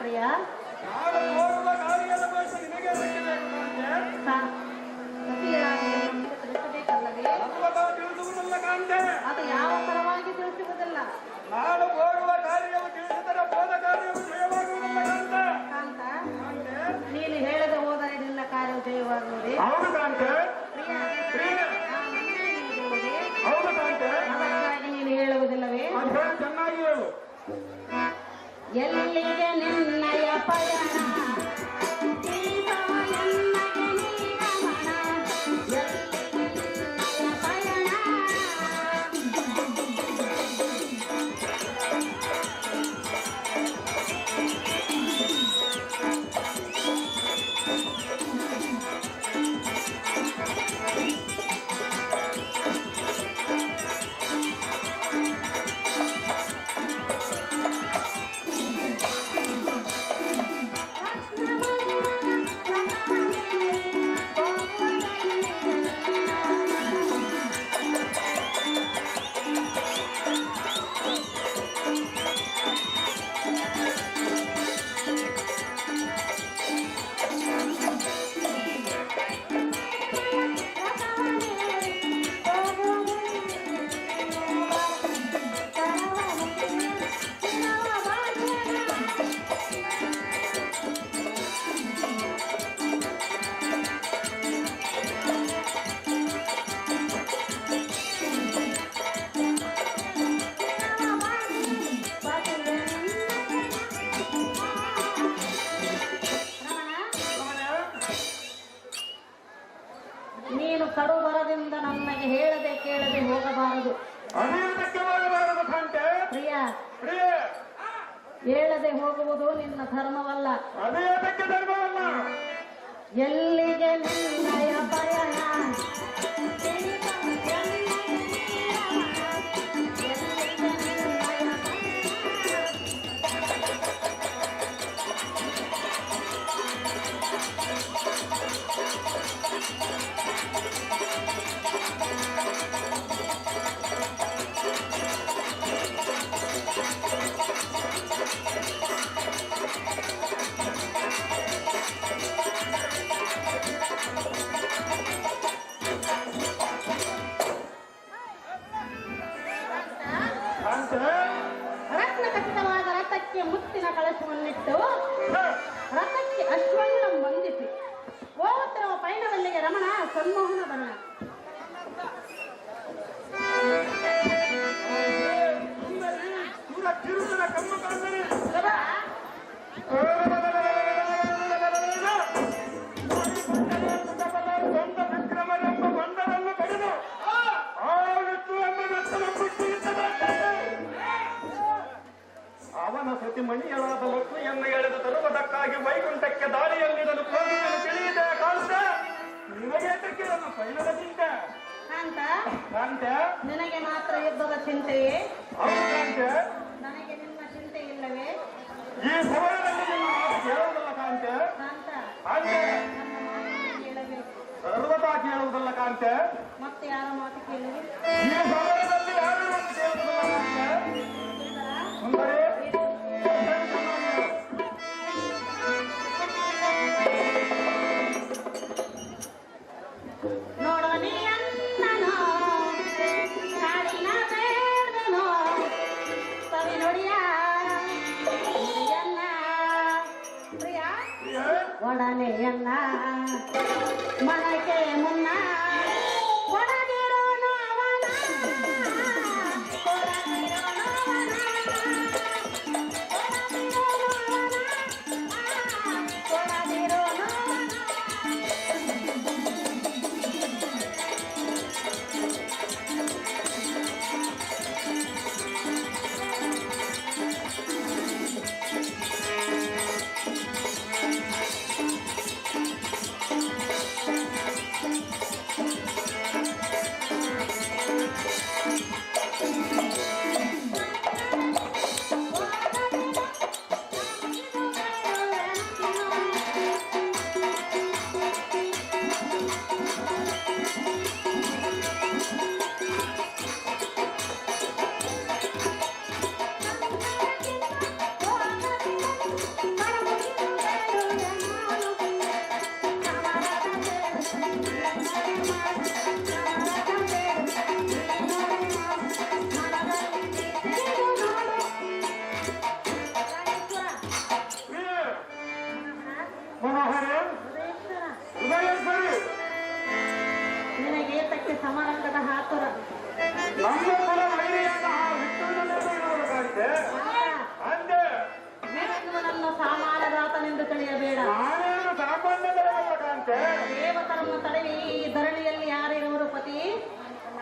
ಪ್ರಿಯ? ಅದು ಯಾವ ಪರವಾಗಿ ತಿಳಿಸುವುದಿಲ್ಲ. ನಾನು ಹೋಗುವ ಕಾರ್ಯವು ತಿಳಿಸಿದರೆ ಹೋದ ಕಾರ್ಯವು ಜಯವಾಗುವುದಿಲ್ಲ ಕಾಂತ. ನೀನು ಹೇಳದೆ ಹೋದರೆ ನಿನ್ನ ಕಾರ್ಯವು ಜಯವಾಗುವುದೇ? ಹೌದು ಕಾಂತೆ. ಹೌದು ಕಾಂತೆ. ಅದಕ್ಕಾಗಿ ನೀನು ಹೇಳುವುದಿಲ್ಲವೇ? ಚೆನ್ನಾಗಿ ಹೇಳು. ಎಲ್ಲಿಗೆ ನಿನ್ನಯ ಪಯಣ ಕಡುಬರದಿಂದ ನಮಗೆ ಹೇಳದೆ ಕೇಳದೆ ಹೋಗಬಾರದು. ಪ್ರಿಯ, ಹೇಳದೆ ಹೋಗುವುದು ನಿನ್ನ ಧರ್ಮವಲ್ಲ. ಎಲ್ಲಿಗೆ ನಿನ್ನಯ ಪಯಣ ರತ್ನ ಖಚಿತವಾದ ರಥಕ್ಕೆ ಮುತ್ತಿನ ಕಳಶವನ್ನಿಟ್ಟು ರಥಕ್ಕೆ ಅಶ್ವನ್ನ ಬಂಧಿಸಿ ಹೋಗುತ್ತಿರುವ ಪಯಣದಲ್ಲಿಗೆ ರಮಣ ಸನ್ಮೋಹನ ಬರಣ. ಅವನ ಸತಿಮಣಿಯರಾದ ಲಕ್ಷ್ಮಿಯನ್ನು ಎಳೆದು ತರುವುದಕ್ಕಾಗಿ ವೈಕುಂಠಕ್ಕೆ ದಾಳಿಯಲ್ಲಿಡಲು ತಿಳಿಯಿದೆ ಕಾಂತ. ನಿನಗೇತಕ್ಕೆ ನನ್ನ ಪೈಣದ ಚಿಂತೆ ಕಾಂತ? ನಿನಗೆ ಮಾತ್ರ ಯುದ್ಧದ ಚಿಂತೆಯೇ? ಹೌದು ಕಾಂತ. ನನಗೆ ನಿನ್ನ ಚಿಂತೆ ಇಲ್ಲವೇ? ಈ ಸಮಯದಲ್ಲಿ ನಿನ್ನ ಮಾತು ಕೇಳುವುದಲ್ಲ ಕಾಂತ. ಸರ್ವತಾ ಕೇಳುವುದಲ್ಲ ಕಾಂತ. ಮತ್ತೆ ಯಾರ ಮಾತು ಕೇಳುವೆ? ಈ ಸಮಯದಲ್ಲಿ ಯಾರು ಮಾತು ಕೇಳುವುದಲ್ಲ ಕಾಂತ. ಸುಂದರಿ, ನೋಡೋ ನೀ ಅನ್ನನೋ ಕಾಡಿನ ಬೇಡನೋ ಸವಿ ನುಡಿಯ ನುಡಿಯನ್ನ ಪ್ರಿಯ ಒಡನೆಯನ್ನ ಮನಕ್ಕೆ ಮುನ್ನ ಕೊಡದಿರೋನು ಅವನ ಕೊಡದಿರೋನು ಅವನ ಕೊಡದಿರೋನು ಸಮರಂಗದ ಹಾತುರ ನಮ್ಮ ಕುಲ ವೈರಿಯಾದ ಆ ವಿಷ್ಣುವಿನಲ್ಲೇ ಇರುವುದು ಕಾಂತೆ. ಅಂದೆ ವಿಷ್ಣುವನನ್ನು ಸಾಮಾನ್ಯದಾತನೆಂದು ತಿಳಿಯಬೇಡ. ನಾನೇನು ಸಾಮಾನ್ಯದಲ್ಲ ಕಾಂತೆ. ದೇವತರನ್ನು ತಡೆವಿ ಈ ಧರಣಿಯಲ್ಲಿ ಯಾರಿರುವರು ಪತಿ?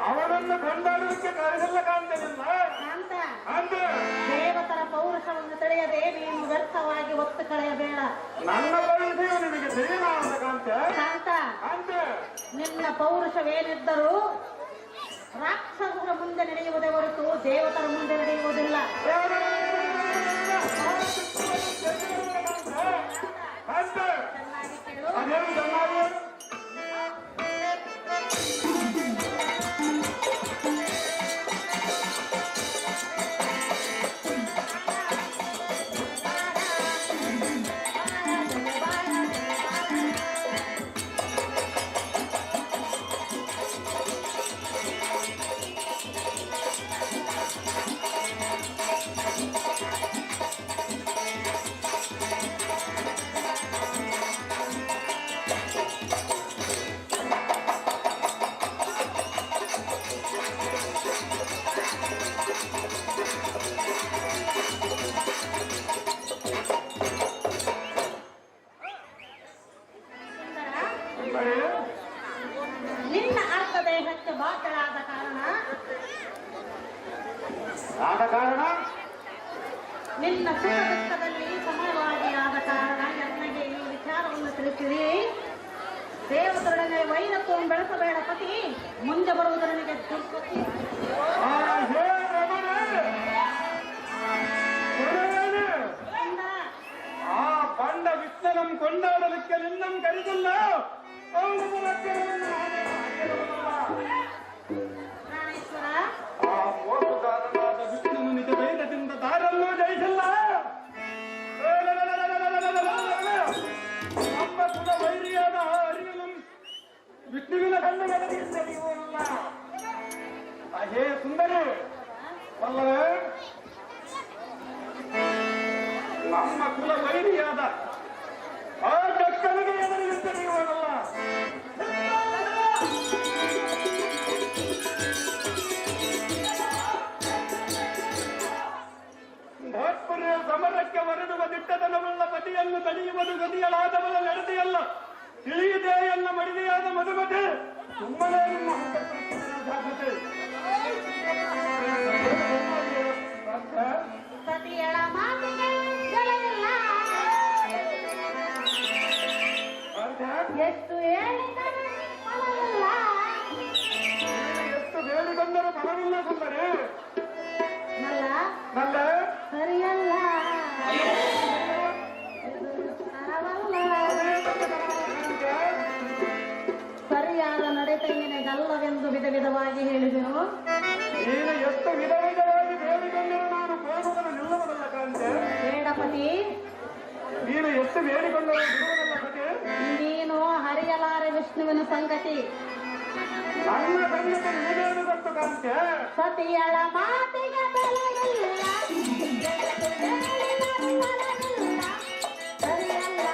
ಅವನನ್ನು ಕೊಂಡಾಡುವುದಕ್ಕೆ ಕರೆಸಲ್ಲ ಕಾಂತನಿಲ್ಲ ಕಾಂತ, ಅಂದೆ ದೇವತರ ಪೌರುಷವನ್ನು ತಡೆಯದೆ ನೀನು ವ್ಯರ್ಥವಾಗಿ ಒತ್ತು ಕಳೆಯಬೇಡ. ನನ್ನ ಪೌರುಷವು ನಿನಗೆ ತಿಳಿಯಲಾರದ ಕಾಂತೆ. ಕಾಂತ, ಅಂದೆ ನಿನ್ನ ಪೌರುಷವೇನಿದ್ದರೂ ರಾಕ್ಷಸರ ಮುಂದೆ ನಡೆಯುವುದೇ ಹೊರತು ದೇವತರ ಮುಂದೆ ನಡೆಯುವುದಿಲ್ಲ. ಅಂದೆ ಚೆನ್ನಾಗಿ ಕೇಳು. ಅದೇನು ಚೆನ್ನಾಗಿ ನಿನ್ನ ಅರ್ಥ ದೇಹಕ್ಕೆ ಬಾಟಳಾದ ಕಾರಣ, ಆದ ಕಾರಣ ನಿನ್ನ ಸುಖ ದುಃಖದಲ್ಲಿ ಸಮಯವಾಗಿ ಆದ ಕಾರಣ ನನಗೆ ಈ ವಿಚಾರವನ್ನು ತಿಳಿಸಿರಿ. ದೇವತರೊಡನೆ ವೈರತ್ವವನ್ನು ಬೆಳೆಸಬೇಡ ಪತಿ. ಮುಂದೆ ಬರುವುದು ನನಗೆ ದುರ್ಗತಿ. ಆ ಬಂಡ ವಿಷ್ಣನಂ ಕೊಂಡಾಡಲಿಕ್ಕೆ ನಿನ್ನಂ ಕರೆದಿಲ್ಲ. ಪ್ರಾಣೇಶ್ವರ, ಆ ಮೋಸಗಾರನಾದ ವಿಷ್ಣುನು ನಿಜ ಧೈರ್ಯದಿಂದ ತಾರನ್ನೂ ಜಯಿಸಿಲ್ಲ. ನಮ್ಮ ಕುಲ ವೈರಿಯಾದ ಅರಿವಿನ ವಿಷ್ಣುವಿನ ಕಣ್ಣುಗಳಿಗೆ ನಡೆಯುವುದಿಲ್ಲ. ಹೇ ಸುಂದರಿ ಅಲ್ಲವೇ? ನಮ್ಮ ಕುಲ ವೈರಿಯಾದ ಆ ದಕ್ಕನಿಗೆ ಎದುರಿಗೆ ನಡೆಯುವುದಲ್ಲ. ಭೋಜ್ಪುರಿಯ ಸಮರಕ್ಕೆ ಹೊರಡುವ ದಿಟ್ಟತನವುಳ್ಳ ಪತಿಯನ್ನು ತಡೆಯುವುದು ಗದಿಯಲಾದವಳ ನಡೆದೆಯಲ್ಲ. ತಿಳಿಯದೆ ಎನ್ನ ಮಡಿದೆಯಾದ ಮಧುಮತಿ ಸುಮ್ಮನೆ ನಿಮ್ಮ ಸಾಧ್ಯತೆ. ಸತಿಯಳ ಮಾತಿಗೆ ಬೆಲೆಯಿಲ್ಲ. ಎಷ್ಟು ಹೇಳಿದರೂ ಫಲವಿಲ್ಲ. ಎಷ್ಟು ಬೇಡಿಕೊಂಡರೂ ಫಲವಿಲ್ಲ ಸುಂದರಿ. ನಲ್ಲ ನಲ್ಲ ಸರಿಯಲ್ಲ, ತರವಲ್ಲ. ಸರಿಯಾದ ನಡತೆ ನಿನಗಲ್ಲವೆಂದು ವಿಧ ವಿಧವಾಗಿ ಹೇಳಿದೆನು. ನೀನು ಎಷ್ಟು ವಿಧ ವಿಧವಾಗಿ ಬೇಡಿಕೊಂಡರೂ ನಾನು ಹೋಗುವುದನ್ನು ನಿಲ್ಲುವುದಲ್ಲ ಕಾಂತೆ. ಬೇಡಪತಿ, ನೀನು ಎಷ್ಟು ಬೇಡಿಕೊಂಡರೂ ಬಿಡುವುದಲ್ಲ ಕತೆ. ನೀನು ಹರಿಯಲಾರೆ ವಿಷ್ಣುವಿನ ಸಂಗತಿ. ನನ್ನ ಸಂಗತಿ ನಿನಗೇನು ಗೊತ್ತು ಕಾಂತೆ. ಸತಿಯಳ ಮಾತಿಗೆ ಬೆಲೆಯಿಲ್ಲ. ಫಲವಿಲ್ಲ. ಸರಿಯಲ್ಲ,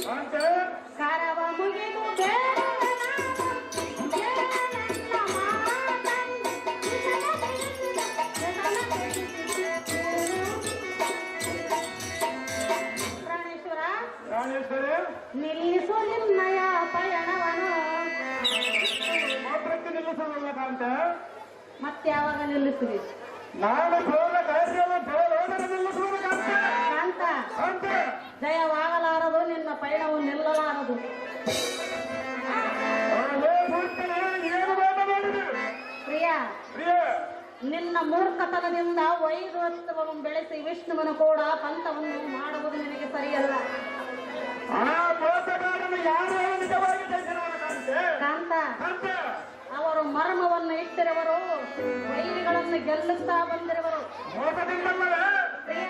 ಕಾಂತೆ ಕರವ ಮುಗಿದು ಬೇಡ ಪ್ರಾಣೇಶ್ವರ, ಪ್ರಾಣೇಶ್ವರಿ ನಿಲ್ಲಿಸು ನಿನ್ನಯ ಪಯಣವನು. ಮಾತ್ರಕ್ಕೆ ನಿಲ್ಲಿಸೋದಲ್ಲ ಕಾಂತೆ. ಮತ್ಯಾವಾಗ ನಿಲ್ಲಿಸುವಿ? ನಾನು ಹೋದ ಕಾರ್ಯವನ್ನು ಹೋದರೆ ನಿಲ್ಲಿಸುವುದು ಕಾಂತೆ. ಕಾಂತ, ಕಾಂತೆ ಜಯವಾಗಲಾರದು, ನಿನ್ನ ಪಯಣವು ನಿಲ್ಲಲಾರದು. ನಿನ್ನ ಮೂರ್ಖತನದಿಂದ ವೈರತ್ವವನ್ನು ಬೆಳೆಸಿ ವಿಷ್ಣುವನು ಕೂಡ ಪಂಥವನ್ನು ಮಾಡುವುದು ನಿನಗೆ ಸರಿಯಲ್ಲ. ಆ ಮೋಸಗಾರನು ಯಾರು ನಿಜವಾಗಿ ಜಯಿಸಿದವರ ಕಾಂತ, ಕಾಂತೆ. ಅವರು ಮರ್ಮವನ್ನು ಇಟ್ಟಿರುವರು, ವೈರಿಗಳನ್ನು ಗೆಲ್ಲಿಸ್ತಾ ಬಂದಿರುವರು. ಮೋಸದಿಂದಲ್ಲವೇ ಪ್ರಿಯ,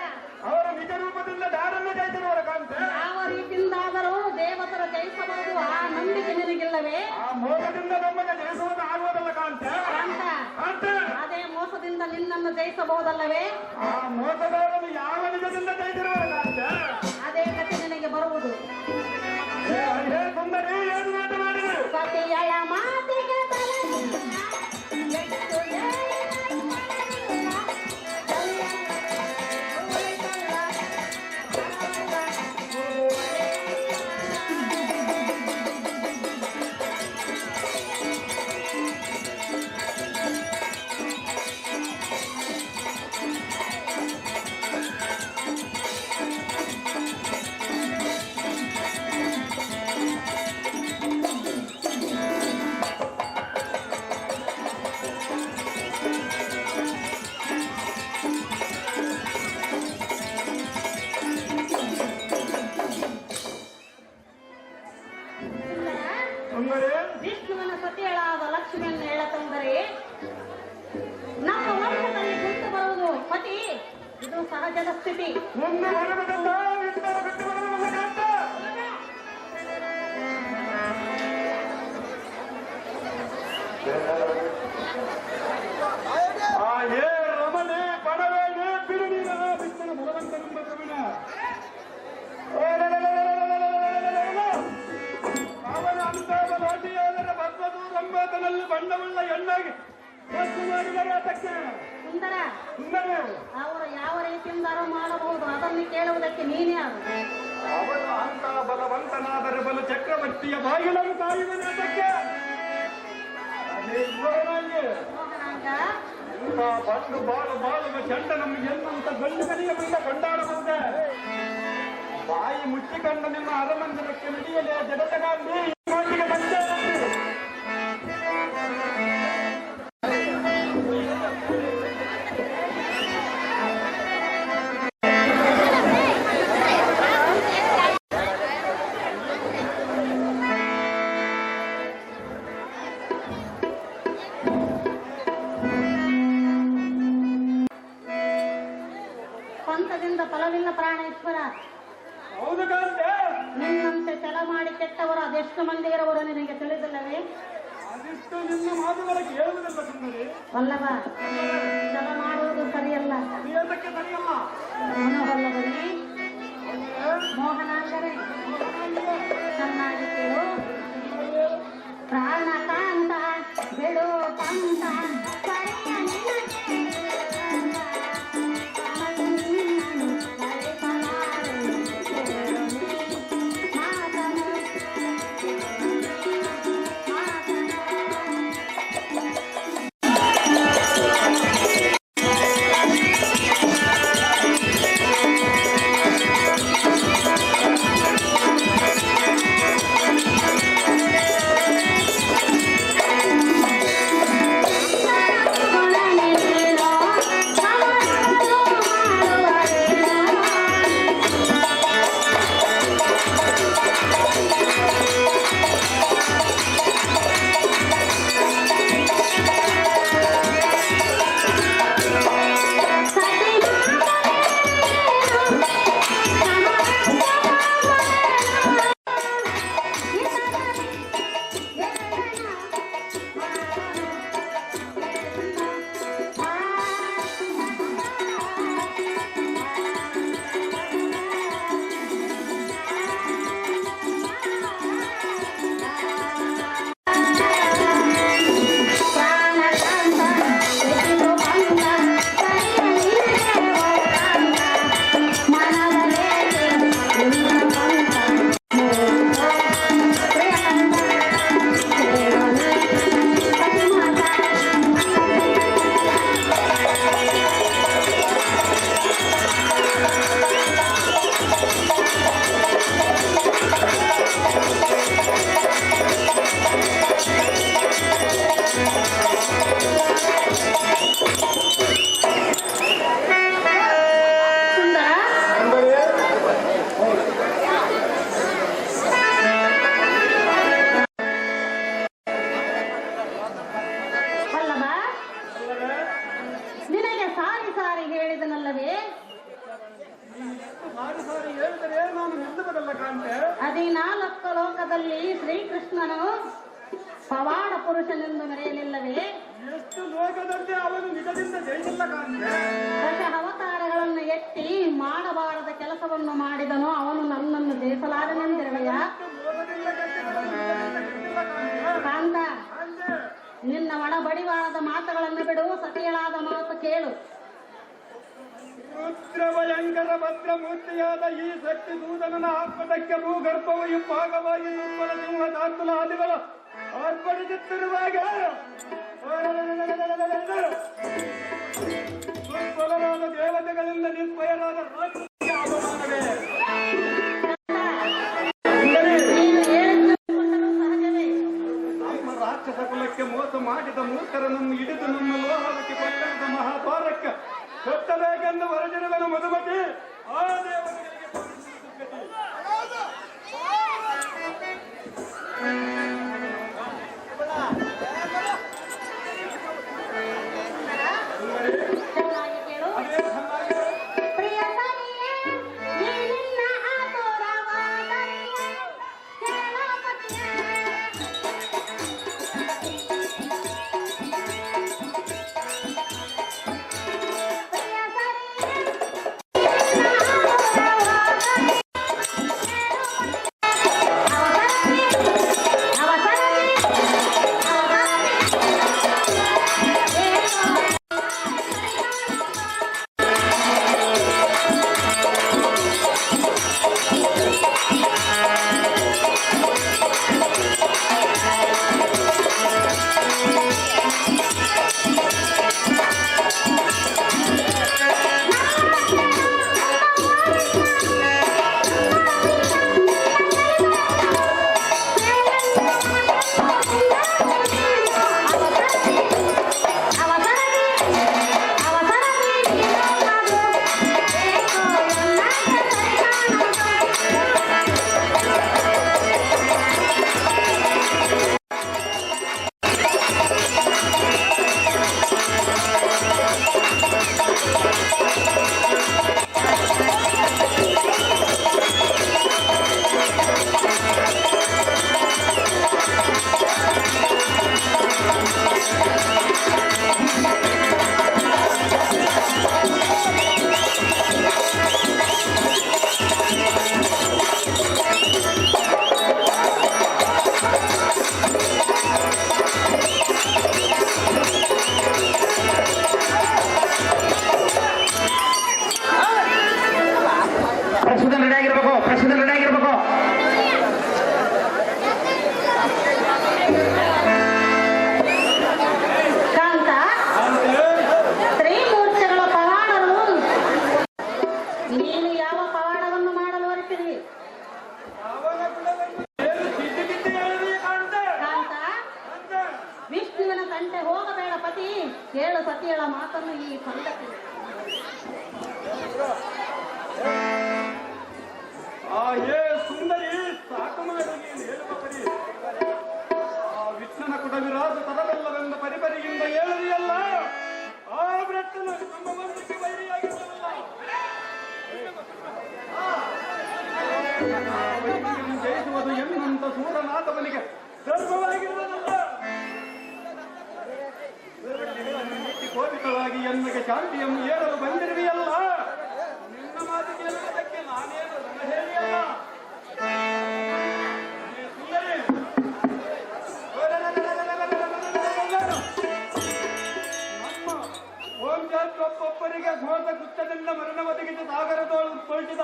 ಅವರ ನಿಜ ರೂಪದಿಂದ ಯಾರನ್ನು ಜಯಿಸಿದವರ ಕಾಂತೆ. ಯಾವ ರೀತಿಯಿಂದಾದರೂ ದೇವತರ ಜಯಿಸಬಹುದು, ಆ ನಂಬಿಕೆ ನಿನಗಿಲ್ಲವೇ? ಆ ಮೋಸದಿಂದ ನಮಗೆ ಜಯಿಸುವುದು ಆಗುವುದಲ್ಲ ಕಾಂತೆ. ಕಾಂತ, ಕಾಂತೆ. ಅದೇ ಮೋಸದಿಂದ ನಿನ್ನನ್ನು ಜಯಿಸಬಹುದಲ್ಲವೇ? ಆ ಮೋಸಗಾರನು ಯಾವ ನಿಜದಿಂದ ಜಯಿಸಿದವರ ಕಾಂತೆ. ಅದೇ ಗತಿ ನಿನಗೆ ಬರುವುದು. ಹೇ ಸುಂದರಿ, ಏನು ಮಾತನಾಡಿದೆ? ಸತಿಯಳ ಮಾತಿಗೆ ವಿಷ್ಣುವನ ಸತಿಯಳಾದ ಲಕ್ಷ್ಮಿಯನ್ನು ಹೇಳತಂದರೆ ನಮ್ಮ ವಂಶದಲ್ಲಿ ಕುಂತು ಬರುವುದು ಪತಿ, ಇದು ಸಹಜದ ಸ್ಥಿತಿ. ಒಂದು ಮರಣದಿಂದ ಇತರ ಬಿಟ್ಟು ಬರುವುದಲ್ಲ ಕಾಂತೆ. ಏ ರಮಣೆ ಪಡವೇನೆ ಬಿರುವಿನ ಬಿಟ್ಟನ ಬಲವಂತನೆಂಬ ಕವಿನ ಅವನ ಅಂತವ ಲೋಟಿಯಾದರೆ ಬದ್ಧದು ರಂಬಾತನಲ್ಲಿ ಬಣ್ಣವುಳ್ಳ ಎಣ್ಣಾಗಿ ಖರ್ಚು ಮಾಡಿದರೆ ಅದಕ್ಕೆ ಸುಂದರ, ಸುಂದರ ಅವರು ಯಾವ ರೀತಿಯಿಂದಾರು ಮಾಡಬಹುದು, ಅದನ್ನು ಕೇಳುವುದಕ್ಕೆ ನೀನೇ ಅದು. ಅವನು ಅಂತ ಬಲವಂತನಾದರೆ ಬಲು ಚಕ್ರವರ್ತಿಯ ಬಾಗಿಲನ್ನು ಕಾಯುವನು ಅದಕ್ಕೆ. ಅದೇ ಇವರನಾಗಿ ಮೋಹನಾಂಗ, ಇಂಥ ಬಂದು ಬಾಳುವ ಚಂಡ ನಮಗೆ ಎಂದಂತ ಗಂಡು ಕಲಿಯ ಮುಂದೆ ಕೊಂಡಾಡಬಹುದೇ? ಬಾಯಿ ಮುಚ್ಚಿಕೊಂಡು ನಿಮ್ಮ ಅರಮಂದಿರಕ್ಕೆ ನಡೆಯಲೇ ಜಡತಗಾಂಧಿ ಕೋಟಿಗೆ ಬಂದೆ. ಪಂಥದಿಂದ ಫಲವಿಲ್ಲ ಪ್ರಾಣೇಶ್ವರ. ಹೌದು ಕಾಂತೆ. ನಿನ್ನಂತೆ ಛಲ ಮಾಡಿ ಕೆಟ್ಟವರು ಅದೆಷ್ಟು ಮಂದಿ ಇರುವರು ನಿನಗೆ ತಿಳಿದಿಲ್ಲವೇ? ಅದಿಷ್ಟು ನಿಮ್ಮ ಮಾತುಗಳ ಕೇಳುವುದಿಲ್ಲ ಸುಂದರಿ. ವಲ್ಲಭ, ಛಲ ಮಾಡುವುದು ಸರಿಯಲ್ಲ. ಅದಕ್ಕೆ ಸರಿಯಲ್ಲ. ಮನೋವಲ್ಲಭನೇ, ಮೋಹನಾಂಗರೇ, ಚೆನ್ನಾಗಿ ಕೇಳು. ಪ್ರಾಣಕಾಂತ ಬಿಡು ಪಂಥ ಸರಿಯ ನಿನಗೆ ಕಾಂತೆ 14 ಲೋಕದಲ್ಲಿ ಶ್ರೀಕೃಷ್ಣನು ಪವಾಡ ಪುರುಷನೆಂದು ಮೆರೆಯಲಿಲ್ಲವೇ? ಎಷ್ಟು ಲೋಕದಲ್ಲಿ ಅವನು ನಿಜದಿಂದ ಜಯಿಸಿಲ್ಲ ಕಾಂತೆ. ದಶ ಅವತಾರಗಳನ್ನು ಎತ್ತಿ ಮಾಡಬಾರದ ಕೆಲಸವನ್ನು ಮಾಡಿದನು, ಅವನು ನನ್ನನ್ನು ಜಯಿಸಲಾರನೆಂದಿರುವೆಯ? ಕಾಂತ, ನಿನ್ನ ಒಣ ಬಡಿವಾರದ ಮಾತುಗಳನ್ನು ಬಿಡು, ಸತಿಯಳಾದ ಮಾತು ಕೇಳು. ರುದ್ರ ಭಯಂಕರ ಭದ್ರಮೂರ್ತಿಯಾದ ಈ ಶಕ್ತಿ ದೂತನ ಆತ್ಮದಕ್ಕೆ ಭೂಗರ್ಭವು ಭಾಗವಾಗಿ ಉತ್ಪಲ ಸಿಂಹ ದಾಂತುಲಾದಿಗಳು ಆರ್ಪಡಿಸುತ್ತಿರುವಾಗ ದುರ್ಬಲರಾದ ದೇವತೆಗಳಿಂದ ನಿಸ್ಭಯರಾದ ರಾಜ್ಯಕ್ಕೆ ಅವಮಾನವೇ. ನಮ್ಮ ರಾಕ್ಷಸ ಕುಲಕ್ಕೆ ಮೋಸ ಮಾಡಿದ ಮೂರ್ಖರನ್ನು ಹಿಡಿದು ನಮ್ಮ ಲೋಹವತಿ ಪಟ್ಟಣದ ಮಹಾದ್ವಾರಕ್ಕೆ ಕೊಟ್ಟಬೇಕೆಂದು ಹೊರಜಿರುವನು ಮಧುಮತಿ. ಆ ದೇವತೆಗಳಿಗೆ ಕೇಳು ಸತಿಯಳ ಮಾತನ್ನು ಈ ಸಂಗತಿ. ಸುಂದರಿ ಸಾಕು ಮಾಡಿ ನೀನು ಹೇಳುವ ಪರಿ ಆ ವಿಷ್ಣುನ ಕುಡವಿರಾದ ತರವೆಲ್ಲವೆಂದ ಪರಿಪರಿಯಿಂದ ಹೇಳಲಿಯಲ್ಲ. ಆ ವ್ರತನು ನಮ್ಮ ಮಂದಿಗೆ ವೈರಿಯಾಗಿರಲಿಲ್ಲ. ಜಯಿಸುವುದು ಎನ್ನುವಂತ ಸೂರನಾಥವನಿಗೆ ಧರ್ಮವಾಗಿರುವುದಲ್ಲ. ಕೋಪಿತವಾಗಿ ಎನ್ನಗೆ ಶಾಂತಿಯನ್ನು ಹೇಳಲು ಬಂದಿರುವೆಯಲ್ಲ. ನಿನ್ನ ಮಾತು ಕೇಳುವುದಕ್ಕೆ ನಾನೇನು ಹೇಳಿಯಲ್ಲ. ನಮ್ಮ ಓಂಜಾತ್ವೊಬ್ಬೊಬ್ಬರಿಗೆ ಘೋಷ ಗುತ್ತದಿಂದ ಮರಣ ಒದಗಿಸಿ ಸಾಗರದೋಳು ಉತ್ಕೊಳಿಸಿದ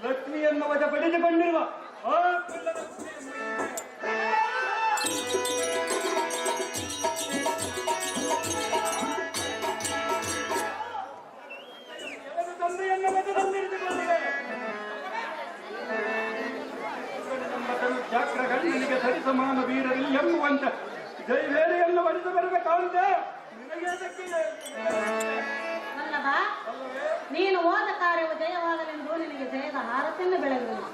ಲಕ್ಷ್ಮಿಯನ್ನು ವಶಪಡಿಸಿಕೊಂಡಿರುವ ಆ ಪಿಲ್ಲದ ಜಾಗ್ರಗಣ್ಣನಿಗೆ ಸರಿಸಮಾನ ವೀರರಲ್ಲಿ ಎಂಬುವಂತೆ ಜೈವೇರಿಯನ್ನು ಒಡೆದು ಬರಬೇಕಾದಂತೆ ವಲ್ಲಭ, ನೀನು ಹೋದ ಕಾರ್ಯವು ಜಯವಾಗಲೆಂದು ನಿನಗೆ ಜಯದ ಹಾರತಿಯನ್ನು ಬೆಳೆಯುವುದು.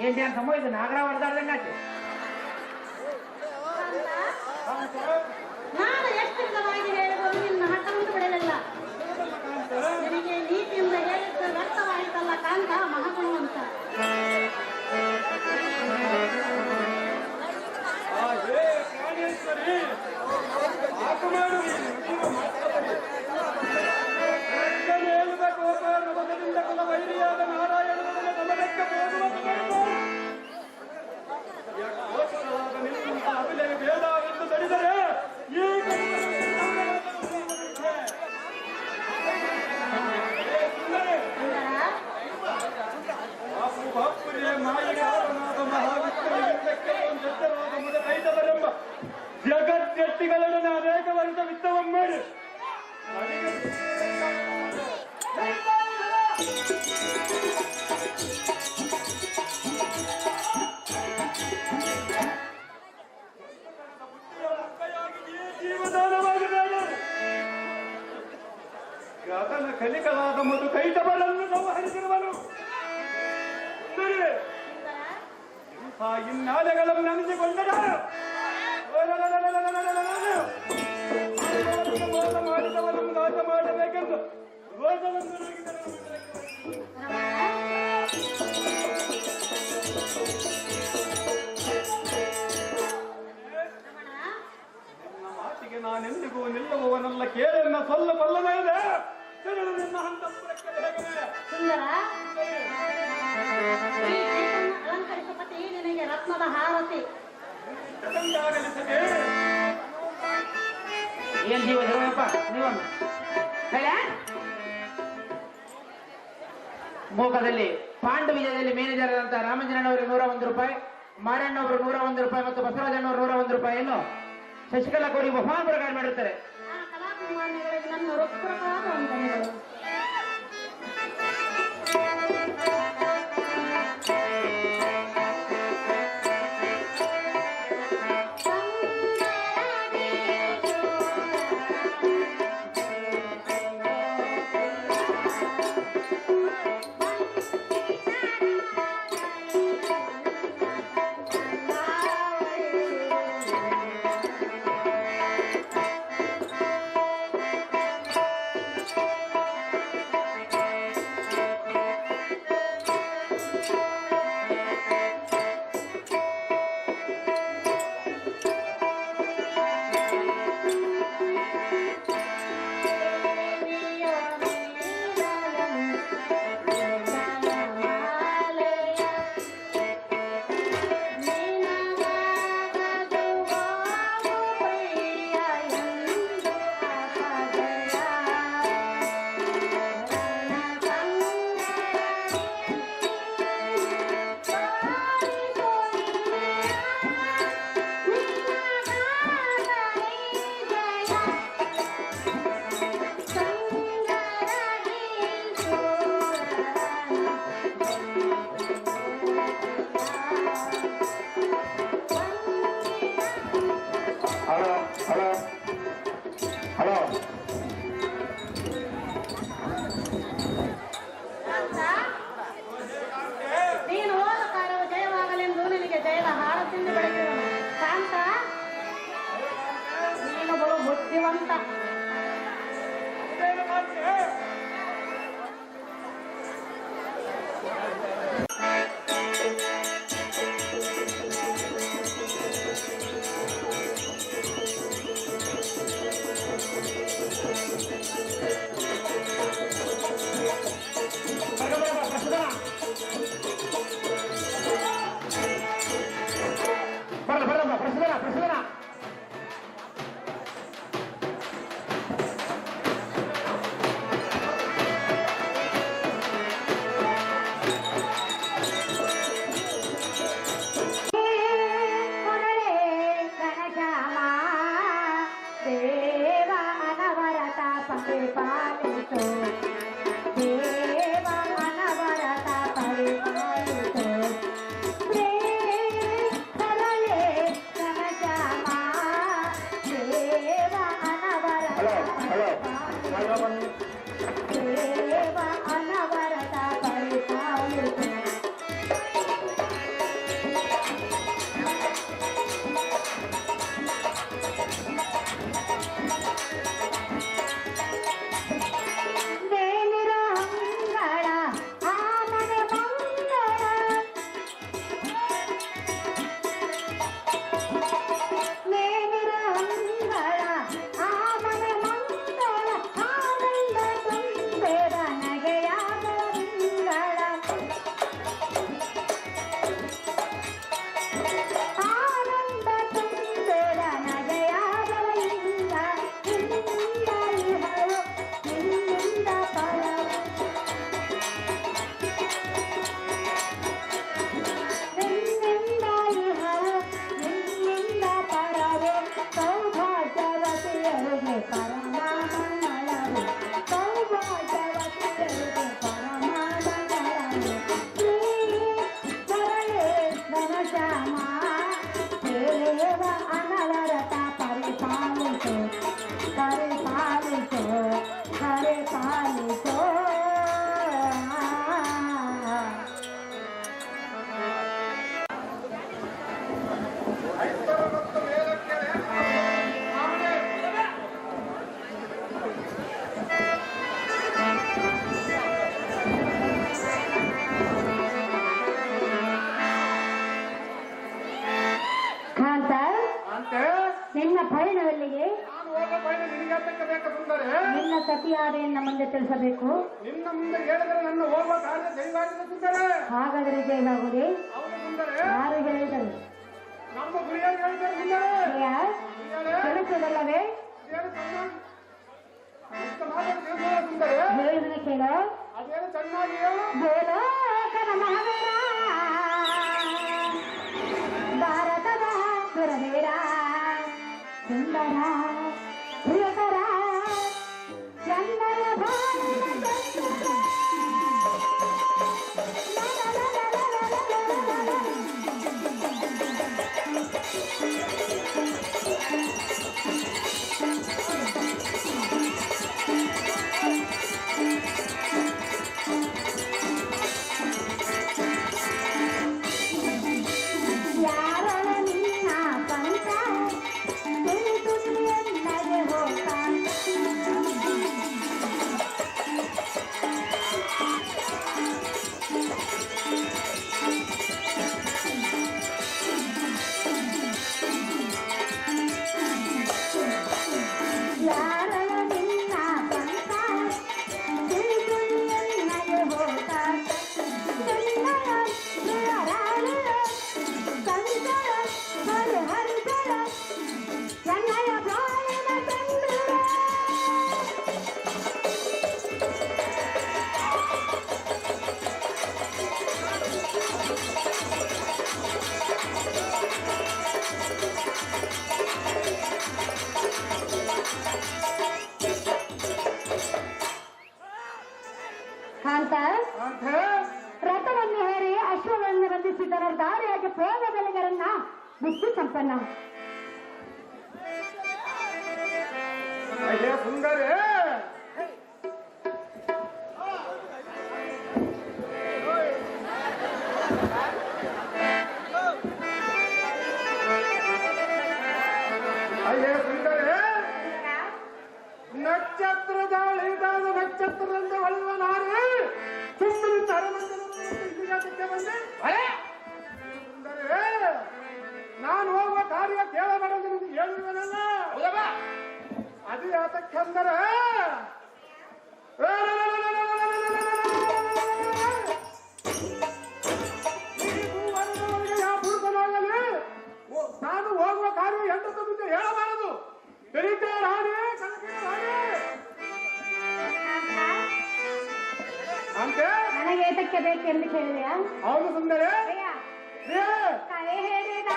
ಏನ್ ಧ್ಯಾನ ಸಮಯ ಇದು ನಾಗರ ಹೊಡೆದಾಡ್ದಂಗಾಚೆ ನಾನು ಎಷ್ಟು ವಿಧವಾಗಿ ಹೇಳಿದ್ರು ನಿನ್ನ ಹಠವನ್ನು ಬಿಡಲಿಲ್ಲ. ನಿನಗೆ ನೀತಿಯಿಂದ ಹೇಳಿದ್ದು ವ್ಯರ್ಥವಾಯಿತಲ್ಲ ಕಾಂತ ಮಹಾಗುಣವಂತ. ಪ್ರಾಣೇಶ್ವರಿ ಮಾತು ಮಾಡು ನವದಿಂದ ಕುಲ ವೈರಿಯಾದ ನಾರಾಯಣನ ಗಮನಕ್ಕೆ ಹೋಗುವ ಭೇದ ಎಂದು ತಡಿದರೆ ಈ ಬಾಪುರೇ ಮಾಯಿಗಾರನಾದ ಮಹಾವಿಕ್ರಮಕ್ಕೆ ಎಚ್ಚರವಾದ ಮುದ ಕೈದವರೆಂಬ ಜಗತ್ಯಟ್ಟಿಗಳನ್ನು ಅನೇಕ ವರ್ಷ ವಿತ್ತವನ್ನು ಮಾಡಿ ಆತನ ಕಲಿಕಲಾದ ಮಧು ಕೈಟಬರನ್ನು ಸಂಹರಿಸಿರುವನು. ಇಂಥ ಇನ್ನಾಲೆಗಳನ್ನು ನೆನೆಸಿಕೊಂಡರೆ ಮೋಸ ಮಾಡಿದವರನ್ನು ನಾಶ ಮಾಡಬೇಕೆಂದು ರೋಷವನ್ನು ನಿನ್ನ ಮಾತಿಗೆ ನಾನೆಂದಿಗೂ ನಿಲ್ಲುವವನಲ್ಲ. ಕೇಳನ್ನ ಸೊಲ್ಲ ಬಲ್ಲನೇ ಇದೆ. ನಿನ್ನ ಹಂತಪುರಕ್ಕೆ ಸುಂದರ ಅಲಂಕರಿಸ ಪತಿ ನಿನಗೆ ರತ್ನದ ಹಾರತಿ. ಏನ್ ಜೀವ ಧರ್ಮಪ್ಪ ನೀವೊಂದು ಮೋಕದಲ್ಲಿ ಪಾಂಡು ವಿಜಯದಲ್ಲಿ ಮೇನೇಜರ್ ಆದಂತಹ ರಾಮಂಜನವರು 101 ರೂಪಾಯಿ, ಮಾರಣ್ಣವರು 101 ರೂಪಾಯಿ ಮತ್ತು ಬಸವರಾಜಣ್ಣವರು 101 ರೂಪಾಯಿಯನ್ನು ಶಶಿಕಲಾ ಕೋಡಿ ಮಹಾನ್ ಪ್ರಕಾರ ಮಾಡಿರ್ತಾರೆ. ಕಲಾಭಿಮಾನಿಗಳಿಗೆ ನನ್ನ ಹೃತ್ಪೂರ್ವಕವಾದ ವಂದನೆಗಳು. ಬುದ್ಧಿವಂತ ಪಾಲಿಸೋ ಕಾಂತ ಅಂತೆ ನಿನ್ನ ಪಯಣವೆಲ್ಲಿಗೆ? ನಾನು ಹೋಗೋ ಪಯಣ ನಿನಗೆ ಅದಕ್ಕೆ ಬೇಕು ಸುಂದರಿ. ನಿನ್ನ ಸತಿಯಾದೆಯನ್ನ ಮುಂದೆ ತಿಳಿಸಬೇಕು. ನಿನ್ನ ಮುಂದೆ ಹೇಳಿದರೆ ನನ್ನ ಹೋಗುವ ಕಾರ್ಯ ಜೈವಾಗಿದೆ ಸುಂದರಿ. ಹಾಗಾದರೆ ಜಯವಾಗುವುದೇ? ಹೌದು ಸುಂದರಿ. ಯಾರು ಹೇಳಿದರು? ನಮ್ಮ ಗುರಿಯಾಗಿ ಹೇಳಿದ್ದಾರೆ ಸುಂದರಿ. ತಿಳಿಸುವುದಲ್ಲವೇ? ಸುಂದರಿ ಹೇಳುವುದನ್ನು ಕೇಳೋ. ಅದೇನು ಚೆನ್ನಾಗಿ ಹೇಳು. ಗೋಲೋಕನ ಮಹಾವೀರ ಭಾರತದ ಸುರವೀರ ಸುಂದರ ಪ್ರಿಯಕರ ಚಂದನ ಯಾರಳ ನಿನ್ನ ಪಂಥ ತಿಳಿದು ಎನ್ನಗೆ ಹೋಗ ಯಾರಳ ನಿನ್ನ ಪಂಥ ತಿಳಿದು ಎನ್ನಗೆ ಹೋಗ ಚೆನ್ನಯ ಪ್ರಿಯರಾಳಿಯ ಸಂತರ ಹರಿಹರಿಸರ ಚೆನ್ನಯ ಬಾಳಿನ ಚಂದ್ರ ಕಾಂತ ಅಂತೆ ರಥವನ್ನು ಹೇರಿ ಅಶ್ವಗಳನ್ನು ಬಂಧಿಸಿದರ ದಾರಿಯಾಗಿ ಪ್ರೇಮದಲಿಗರನ್ನ ಬುದ್ಧಿ ಸಂಪನ್ನ. ಅಯ್ಯೇ ಸುಂದರಿ ಅಯ್ಯೇ ಸುಂದರಿ ನಕ್ಷತ್ರದ ಇದಾದ ನಕ್ಷತ್ರದಿಂದ ಹೊಳೆಯುವ ನಾರಿ ಸುಂದರಿ ತರಮಂದಿರಕ್ಕೆ ಬಂದೆ. ಸುಂದರಿ ನಾನು ಹೋಗುವ ಕಾರ್ಯ ಕೇಳಬಾರದು ನಿಮಗೆ ಹೇಳಿರುವನಲ್ಲ. ಅದು ಯಾತಕ್ಕೆಂದರೆ ಯಾವ ಪುರುಷನಾಗಲಿ ನಾನು ಹೋಗುವ ಕಾರ್ಯ ಹೆಂಡತ ಮುಂದೆ ಹೇಳಬಾರದು. ತಿಳಿತೇ ರಾಣಿ ಕನಕಿನ ರಾಣಿ ಅಂತೆ ನನಗೆ ಏತಕ್ಕೆ ಬೇಕೆಂದು ಕೇಳಿದೆಯಾ? ಹೌದು ಸುಂದರಿ. ಕರೆ ಹೇಳಿದ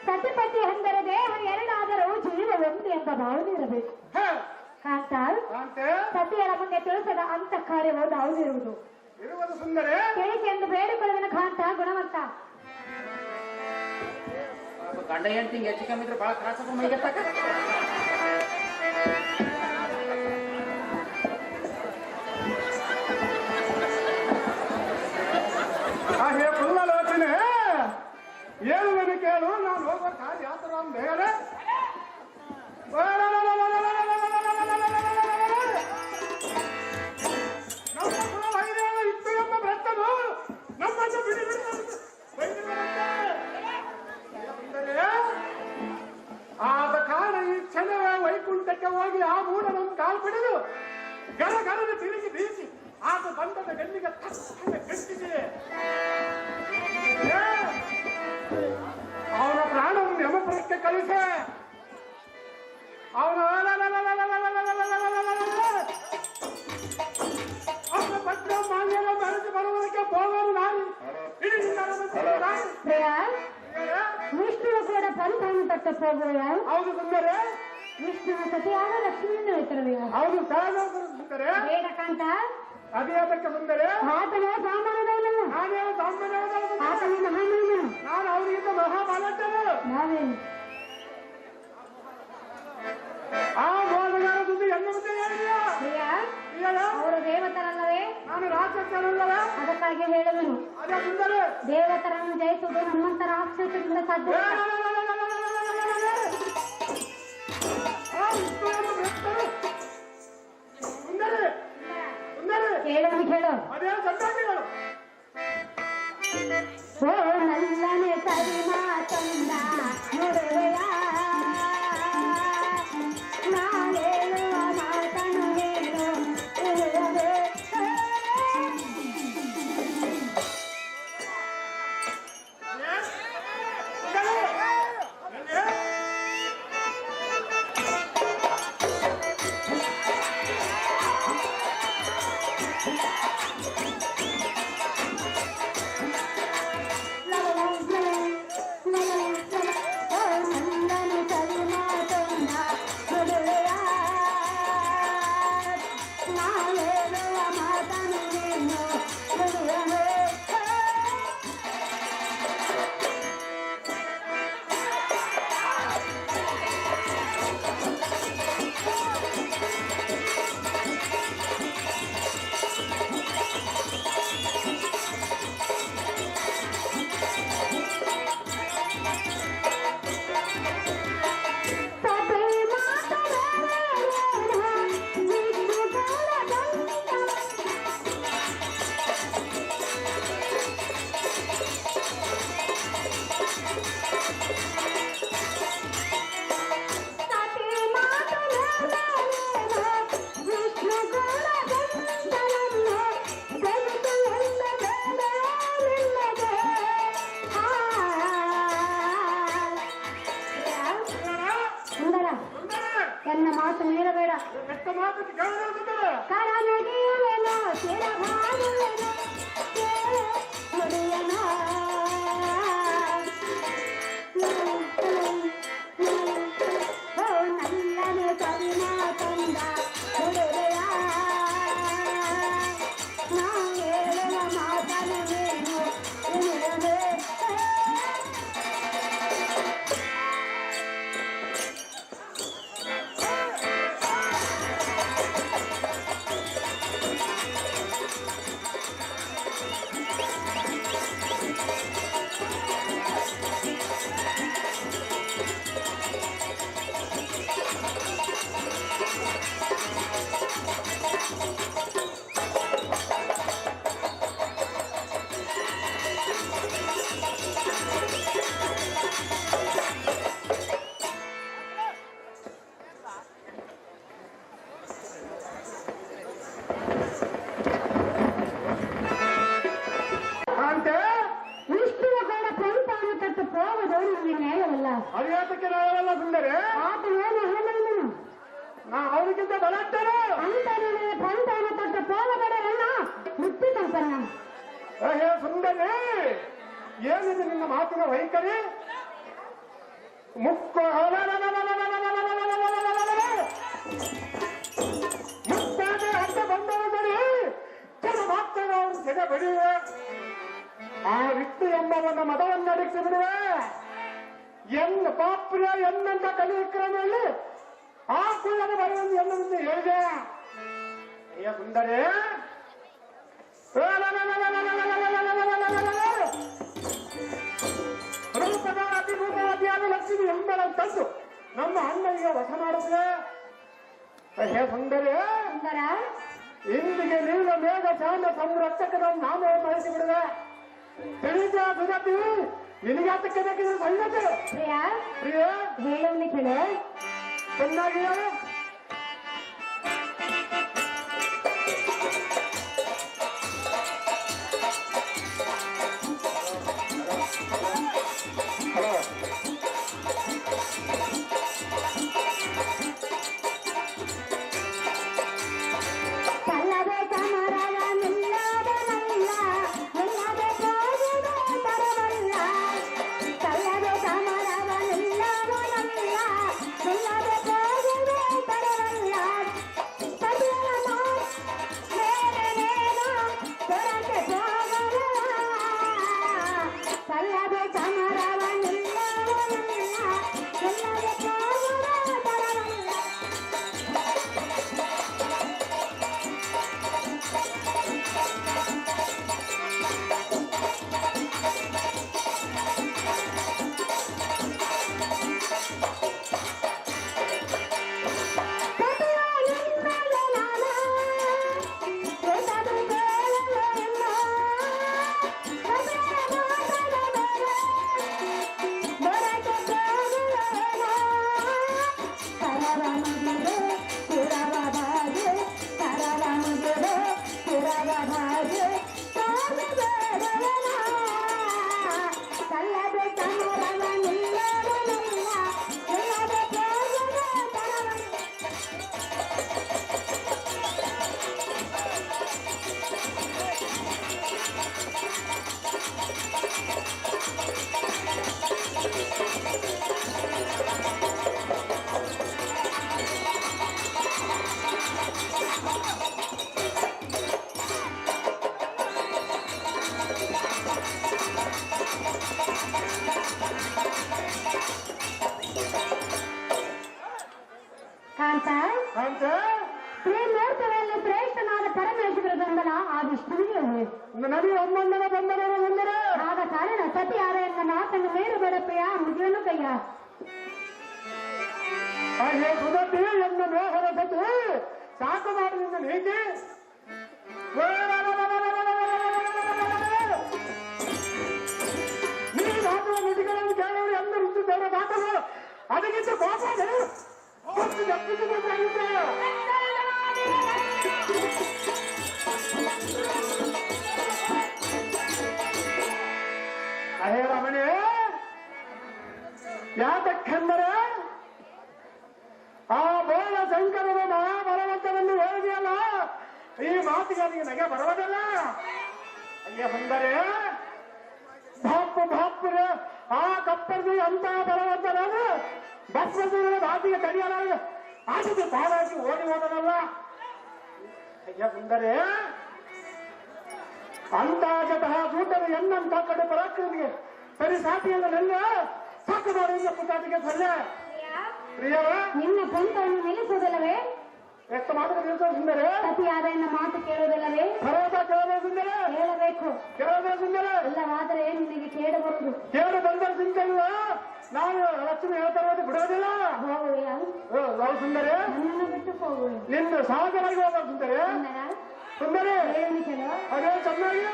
ಸತಿಪತಿ ಅಂದರೆ ದೇಹ ಎರಡಾದರೂ ಜೀವ ಒಂದು ಎಂಬ ಭಾವನೆ ಇರಬೇಕು. ಕಾಂತ ಸತಿಯರ ಮುಂದೆ ತಿಳಿಸದ ಅಂತ ಕಾರ್ಯವು ಯಾವುದಿರುವುದು ಸುಂದರಿ ತಿಳಿಸಿ ಎಂದು ಬೇಡಿಕೊಳ್ಳುವನ ಕಾಂತ ಗುಣವಂತ. ಗಂಡ ಹೆಂಡತಿಗೆ ಹೆಚ್ಚು ಕಮ್ಮಿ ಇದ್ರೆ ಬಹಳ ತ್ರಾಸ ಮೈಗೆ ತಕ್ಕ. ಹಾಗೆ ಪುಲ್ಲಲೋಚನೆ ಏನು ಕೇಳು. ನಾನು ಹೋಗುವ ಕಾರ್ಯ ಬೇರೆ ಹಾಲು ಬಿಡಲು ಗರಗರದ ತಿರುಗಿ ಬೀಸಿ ಆಗ ಬಂಧದ ಗಲ್ಲಿಗೆ ತಕ್ಷಣ ಕಟ್ಟಿಸಿ ಅವನ ಪ್ರಾಣವನ್ನು ಯಮಪುರಕ್ಕೆ ಕಳಿಸೆ. ಅವನ ಅವನ ಪತ್ರ ಮಾನ್ಯರ ಮರೆತು ಬರುವುದಕ್ಕೆ ಹೋಗೋರು ನಾನು. ಇಡೀ ವಿಷ್ಣುವು ಕೂಡ ಪಂಥವನ್ನು ತಟ್ಟ ಹೋಗುವ. ಹೌದು ಸುಂದರೇ. ವಿಷ್ಣುವ ಸತಿಯಾದ ಲಕ್ಷ್ಮಿಯನ್ನು ಹೇಳ್ತಿರುವೆ. ಹೌದು ಸುಂದರೇ. ಬೇಡ ಕಾಂತ. ಅದೇ ಅದಕ್ಕೆ ಸುಂದರೇ. ಆತನ ಸಾಮಾನ್ಯದವನಲ್ಲ. ನಾನೇನು ಸಾಮಾನ್ಯವನಲ್ಲ. ಆತನ ಮಹಾಮಹಿಮನು. ನಾನು ಅವರಿಗಿಂತ ಮಹಾಬಲಟ್ಟನು. ನಾವೇನು ಆ ಮೋಸಗಾರ ಸುದ್ದಿ ಎನ್ನ ಮುಂದೆ ಹೇಳಿದ್ಯಾ? ಅವರು ದೇವತರಲ್ಲವೇ? ನಾನು ರಾಕ್ಷಸನಲ್ಲವೇ? ಅದಕ್ಕಾಗಿ ಹೇಳುವೆನು. ಅದೇ ಸುಂದರೇ. ದೇವತರನ್ನು ಜಯಿಸುವುದು ನಮ್ಮಂತ ರಾಕ್ಷಸರಿಂದ ಸಾಧ್ಯ. ಸುಂದರೇ ಸುಂದರೇ ಹೇಳೋನು ಕೇಳು. ಅದೇ ಸಂತಾನಿಗಳು. ಓ ನಲ್ಲನೆ ಸರಿ ಮಾತಂದ ನೋಡುವೆಯ ನಾನೇಳುವ ಮಾತನು ಹೇಳು ಹೇಳದೆ. ನನ್ನ ಮಾತು ಮೀರಬೇಡ. ಎಷ್ಟು ಮಾತು ಕೇಳಿದ್ರೆ ಕರನಗಿಯುವೆನೋ ಶಿರಭಾಗುವೆನೋ ನುಡಿಯನೋ ಓ ನಲ್ಲನೆ ಸರಿ ಮಾತಂದ ನುಡಿದೆಯ ನಾ ಹೇಳುವ ಮಾತನು ಏನು ನುಡಿಯದೆ. ಅದ್ಯಾತಕ್ಕೆ ನಾವೆಲ್ಲ ಸುಂದರೇ? ಆತನೇನು ಹೇಳಲಿಲ್ಲ. ನಾ ಅವರಿಗಿಂತ ಬಲಟ್ಟರು ಅಂತ ಪಂಥವನ್ನು ತೊಟ್ಟು ಹೋಗಬೇಡವಲ್ಲ ಮುಕ್ತಿ ಸಂಪನ್ನ. ಹೇ ಸುಂದರೇ, ಏನಿದೆ ನಿನ್ನ ಮಾತಿನ ವೈಖರಿ? ಮುಕ್ತಾದ ಹಂತ ಬಂದವರಿ ಕೆಲ ಮಾತ್ರ ಅವರು ಜಗ ಬಿಡುವೆ. ಆ ವ್ಯಕ್ತಿ ಎಂಬವನ್ನ ಮದವನ್ನಡಿಸಿ ಬಿಡುವೆ. ಎನ್ನ ಪಾಪ್ರ ಎನ್ನಂತ ಕಲಿಯಕ್ರಮದಲ್ಲಿ ಆ ಕುಳ್ಳದ ಬರುವಂತೆ ಎನ್ನುವಂತೆ ಹೇಳಿದೆ. ಅಯ್ಯ ಸುಂದರೇ, ರೂಪದ ಅತಿರೂಪವಾದಿಯಾದ ಲಕ್ಷ್ಮಿ ಎಂಬಳ ತಂದು ನಮ್ಮ ಅಣ್ಣನಿಗೆ ವಶ ಮಾಡುತ್ತೆ. ಅಯ್ಯ ಸುಂದರೇ, ಇಂದಿಗೆ ನೀಲ ಮೇಘ ಚಾಂದ ಸಂರಕ್ಷಕರ ನಾಮವನ್ನು ಅಳಿಸಿ ಬಿಡುವೆ. ತಿಳಿದ ಸುರತಿ ನಿನಗಾತಕ್ಕೆ ಬೇಕಿದ್ರೆ ಸಂಗತಿ. ಪ್ರಿಯಾ ಪ್ರಿಯ ಹೇಳೋಣ ಕೇಳು. ಚೆನ್ನಾಗಿ ಕಾಂತ ಅಂತ ತ್ರಿಮೂರ್ತಿಗಳಲ್ಲಿ ಶ್ರೇಷ್ಠನಾದ ಪರಮೇಶ್ವರ ಬೆಂಬಲ ಆ ವಿಷ್ಣುವಿಗೆ ನನಗೆ ಒಮ್ಮಂದರ ಬಂದರೆ ಬಂದರೆ ಆದ ಕಾರಣ ಸತಿಯಾದ ಎನ್ನ ಮಾತನ್ನು ಮೇರು ಬೇಡಪ್ಪಯ್ಯ ಮುಗಿಯಲು ಕಯ್ಯ ಹಾಗೆ ಸುದತಿ ಎನ್ನ ಮೋಹನ ಸತಿ ಸಾಕು ಮಾಡಿದ ನೀತಿ ನೀ ಮಾತುವ ನುಡಿಗಳನ್ನು ಕೇಳೋರು ಎಲ್ಲ ರುಚಿದ್ದೇವೆ ಮಾತಲು ಅದಕ್ಕಿಂತ ಕೋಪಗಳು ಅಹೇ ರಮಣೆ ಯಾತಕ್ಕೆಂದರೆ ಆ ಬೋಳ ಶಂಕರದ ಮಹಾಬಲವಂತನನ್ನು ಹೇಳಿದೆಯಲ್ಲ ಈ ಮಾತಿಗೆ ಅವನಿಗೆ ನಗೆ ಬರುವುದಿಲ್ಲ ಅಯ್ಯ ಬಂದರೆ ಬಾಪುರ ಆ ಕಪ್ಪರ್ದು ಅಂತ ಬಲವಂತನಾದ ಬಸ್ವರ ಮಾತಿಗೆ ತಡೆಯಲಾಗ ಆದಿಗೆ ತಾವಾಗಿ ಓಡಿ ಹೋದನಲ್ಲ ಅಯ್ಯ ಬಂದರೆ ಅಂತಾಜತಃ ಸೂಟರು ಎನ್ನಂತ ಕಡೆ ಪರಾಕ್ರಮಿಗೆ ಸರಿ ಸಾಟಿಯನ್ನು ನೆಲ್ಲ ಸಾಕು ಮಾಡಿ ಪುಟಾಟಿಗೆ ಸಲ್ಲ ಪ್ರಿಯವ ನಿನ್ನ ಸ್ವಂತವನ್ನು ನಿಲ್ಲಿಸುವುದಿಲ್ಲವೇ ಎಷ್ಟು ಮಾತ್ರ ನಿಲ್ಲಿಸುವುದಿಲ್ಲರೆ ಸತಿಯಾದ ಎನ್ನ ಮಾತು ಕೇಳುವುದಿಲ್ಲವೇ ಪರ್ವತ ಕೇಳಬೇಕೆಂದರೆ ಹೇಳಬೇಕು ಕೇಳಬೇಕೆಂದರೆ ಇಲ್ಲವಾದರೆ ನಿನಗೆ ಕೇಳು ಬರುವುದು ಕೇಳು ಬಂದ ಚಿಂತೆಲ್ಲ ನಾನು ಲಕ್ಷ್ಮಿ ಹೇಳ್ತಾ ಇರೋದು ಬಿಡೋದಿಲ್ಲ ಹೋಗುವೆಯ ನಾವು ಸುಂದರಿ ನನ್ನನ್ನು ಬಿಟ್ಟು ಹೋಗುವೆ ನಿನ್ನ ಸಹಜವಾಗಿ ಹೋಗೋದು ಸುಂದರಿ ಸುಂದರಿ ಏನು ಚಲೋ ಅದೇ ಚೆನ್ನಾಗಿ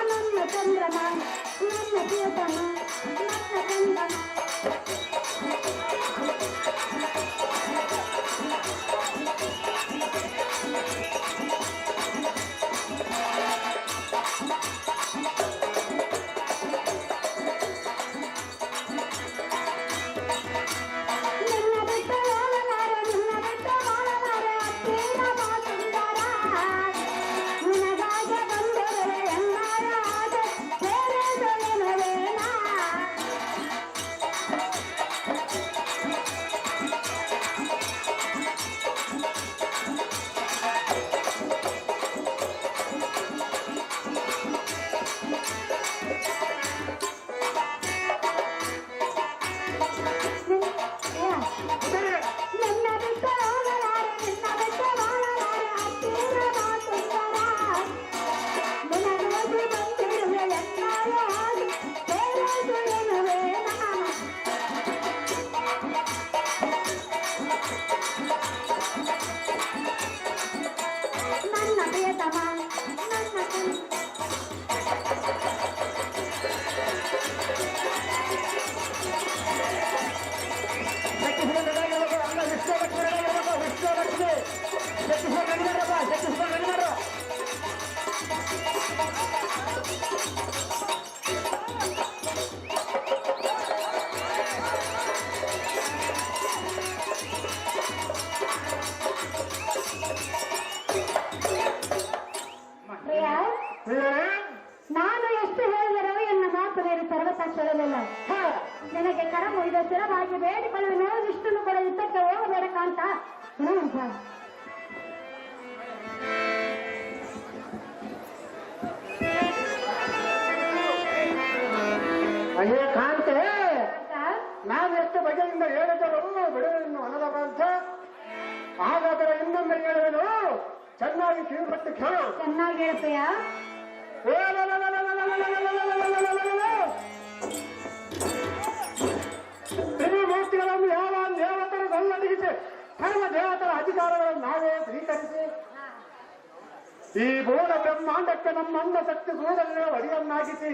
ನನ್ನ ಚಂದ್ರಮ ನನ್ನ ಪ್ರಿಯತಮ ನನ್ನ ಚಂದ್ರಮ ನಾನು ಎಷ್ಟು ಹೇಳಿದರೂ ಎನ್ನ ಮಾತು ನೀನು ಸರ್ವತ ಕೇಳಲಿಲ್ಲ. ನಿನಗೆ ಕರ ಮುಗಿದ ಸ್ಥಿರವಾಗಿ ಬೇಡಿಕೊಳ್ಳುವ ವಿಷ್ಣುನು ಕೂಡ ಯುದ್ಧಕ್ಕೆ ಹೋಗಬೇಡ ಕಾಂತ. ಅಯ್ಯೇ ಕಾಂತೆ, ನಾವು ಎಷ್ಟು ಬಗೆಯಿಂದ ಹೇಳಿದರು ಬಿಡುವನ್ನು ಅನ್ನದ ಕಾಂತ. ಹಾಗಾದರೆ ಇನ್ನೊಮ್ಮೆ ಹೇಳುವೆನು, ಚೆನ್ನಾಗಿ ಕಿವಿಪಟ್ಟು ಕೇಳು. ಚೆನ್ನಾಗಿ ಹೇಳ್ತೀಯ. ತ್ರಿಮೂರ್ತಿಗಳನ್ನು ಯಾವ ದೇವತರ ಸಲ್ಲದಿಸಿ ಸರ್ವ ದೇವತರ ಅಧಿಕಾರಗಳನ್ನು ನಾವೇ ಸ್ವೀಕರಿಸಿ ಈ ಬೋಳ ಬ್ರಹ್ಮಾಂಡಕ್ಕೆ ನಮ್ಮ ಅನ್ನ ಶಕ್ತಿ ಸೂರ್ಯನ ಒಡೆಯನ್ನಾಗಿಸಿ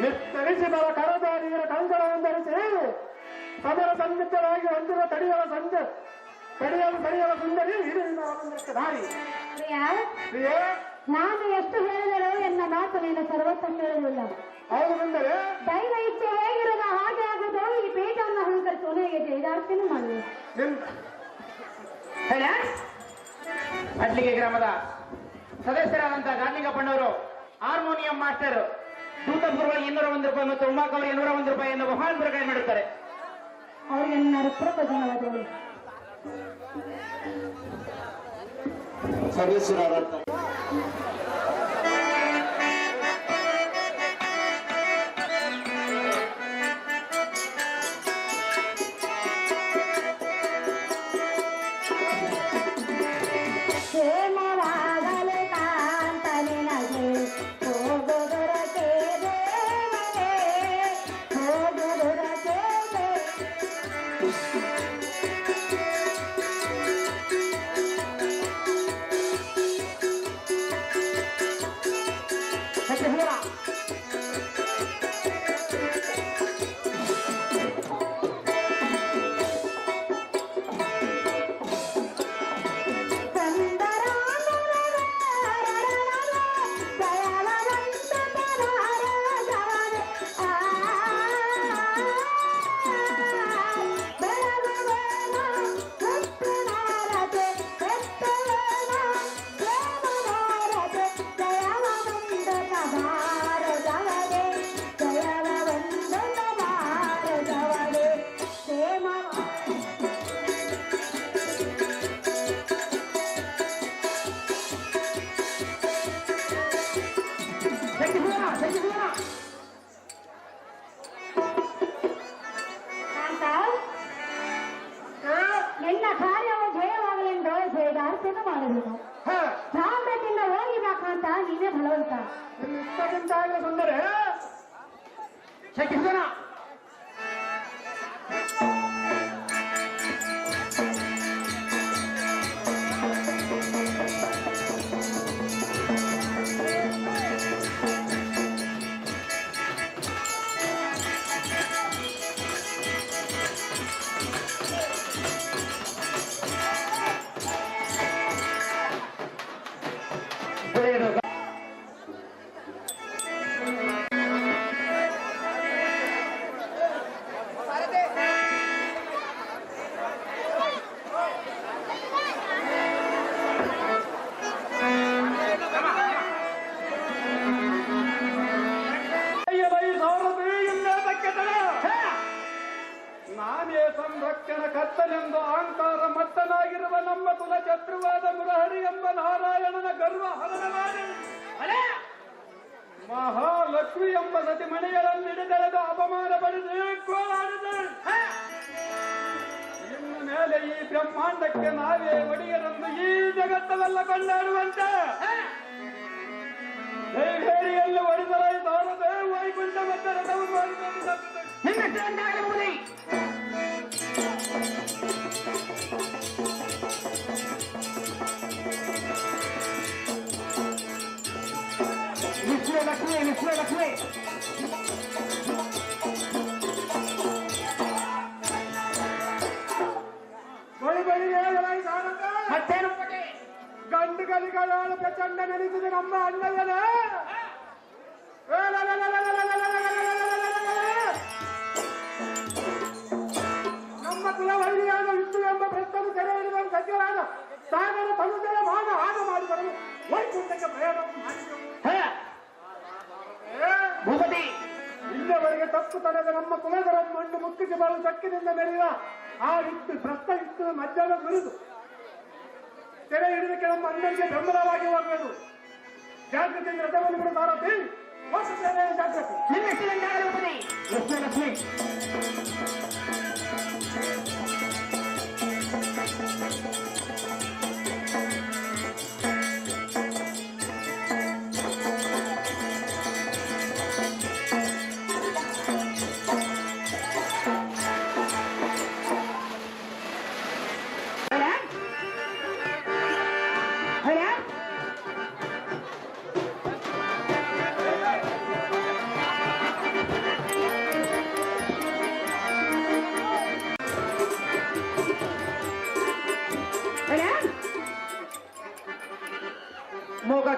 ನಿಸ್ತರಿಸಿ ಬರ ಕರದಾರಿಯರ ಕಂಗಳವೊಂದರಿಸಿ ಸಮರ ಸಂಯುಕ್ತವಾಗಿ ಹೊಂದಿರುವ ತಡೆಯಲು ಸುಂದರಿ ಹಿರಿಯ ದಾರಿ ಪ್ರಿಯೇ, ನಾನು ಎಷ್ಟು ಹೇಳಿದರೂ ಎನ್ನ ಮಾತು ನೀನು ಸರ್ವತ್ರ ಕೇಳುವುದಿಲ್ಲ. ಹೌದು ಬಂದರೆ ದೈವ ಇಚ್ಛೆ ಹೇಗಿರದ ಹಾಗೆ ಆಗುವುದು. ಈ ಪೀಠವನ್ನು ಅಲಂಕರಿಸುವ ಹೇಗೆ ಜೈದಾರ್ತಿನೂ ಮಾಡುವೆ. ಅಡ್ಲಿಗೆ ಗ್ರಾಮದ ಸದಸ್ಯರಾದಂತಹ ಗಾರ್ಲಿಂಗಪ್ಪಣ್ಣವರು ಹಾರ್ಮೋನಿಯಂ ಮಾಸ್ಟರ್ ದೂತಪುರಗಳು 201 ರೂಪಾಯಿ ಮತ್ತು ಉಮಾಕ್ ಅವರು 201 ರೂಪಾಯಿಯನ್ನು ಮಹಾನ್ ಪುರಸ್ಕಾರ ಮಾಡುತ್ತಾರೆ. ಅವರಿಗೆ ನನ್ನ ಹೃತ್ಪೂರ್ವಕ ಧನ್ಯವಾದಗಳು. ಸದಸ್ಯರಾದ ನಿನ್ನ ಕಾರ್ಯವು ಜಯವಾಗಲೆಂದು ಜಯದಾರ್ತಿಯನ್ನು ಮಾಡಬೇಕು. ಸಾಮ್ರಾಜ್ಯದಿಂದ ಹೋಗಿಬೇಕಂತ ನೀನೇ ಬಲವಂತ. ಸುಂದರ ಶಕ್ತಿಸುವನ ನಾನೇ ಸಂರಕ್ಷಣ ಕರ್ತನೆಂದು ಅಹಂಕಾರ ಮತ್ತನಾಗಿರುವ ನಮ್ಮ ಕುಲ ಶತ್ರುವಾದ ಮುರಹರಿ ಎಂಬ ನಾರಾಯಣನ ಗರ್ವ ಹರಣ ಮಾಡಿ ಮಹಾಲಕ್ಷ್ಮಿ ಎಂಬ ಸತಿ ಮನೆಗಳನ್ನಿಡಿದೆಳೆದು ಅಪಮಾನ ಪಡೆದು ಕೋಲಾಡಿದೆ. ಇನ್ನು ಮೇಲೆ ಈ ಬ್ರಹ್ಮಾಂಡಕ್ಕೆ ನಾವೇ ಒಡೆಯರೆಂದು ಈ ಜಗತ್ತವೆಲ್ಲ ಕೊಂಡಾಡುವಂತೆ ದೈವೇರಿಯಲ್ಲಿ ಒಡೆದರಾಯಿತಾರದೆ ವೈಕುಂಠ ಮತ್ತು ರಥವನ್ನು ಲಕ್ಷ್ಮಿ ಮತ್ತೇನು ಗಂಡುಗಳಿಗಳ ಪ್ರಚಂಡ ನಡೆಸಿದ ನಮ್ಮ ಅಣ್ಣಯ್ಯನ ನಮ್ಮ ಕುಲವಳ್ಳಿಯಾದ ವಿಷ್ಣು ಎಂಬ ಪ್ರಸ್ತುತ ಸೆರೆ ಹಿಡಿದ ಸಜ್ಜರಾದ ಸಾಗರ ಸಮುದ್ರ ಮಾನ ಆಗ ಮಾಡಿದವರು ವೈಕುಂಠಕ್ಕೆ ಪ್ರಯಾಣ ಮಾಡಿದರು. ಭೂಪತಿ ಇಲ್ಲಿವರೆಗೆ ತಪ್ಪು ತಡೆದ ನಮ್ಮ ಕುಲದರ ಮಣ್ಣು ಮುತ್ತಿಗೆ ಬರಲು ಚಕ್ಕಿನಿಂದ ಮೆರೆಯುವ ಆ ವಿತ್ತು ಭ್ರಷ್ಟ ವಿತ್ತು ಮಧ್ಯಾಹ್ನ ಮುರಿದು ಸೆರೆ ಹಿಡಿದಕ್ಕೆ ನಮ್ಮ ಅಣ್ಣನಿಗೆ ಬೆಂಬಲವಾಗಿ ಹೋಗಬೇಕು. ಜಾಗೃತಿಯಿಂದ ರಥವನ್ನು ಬಿಡುತ್ತಾರತಿ ಜಾಗೃತಿ ಲಕ್ಷ್ಮಿ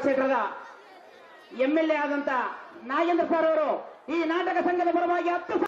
ಕ್ಷೇತ್ರದ MLA ಆದಂತ ನಾಗೇಂದ್ರ ಸರ್ ಅವರು ಈ ನಾಟಕ ಸಂಘದ ಪರವಾಗಿ 10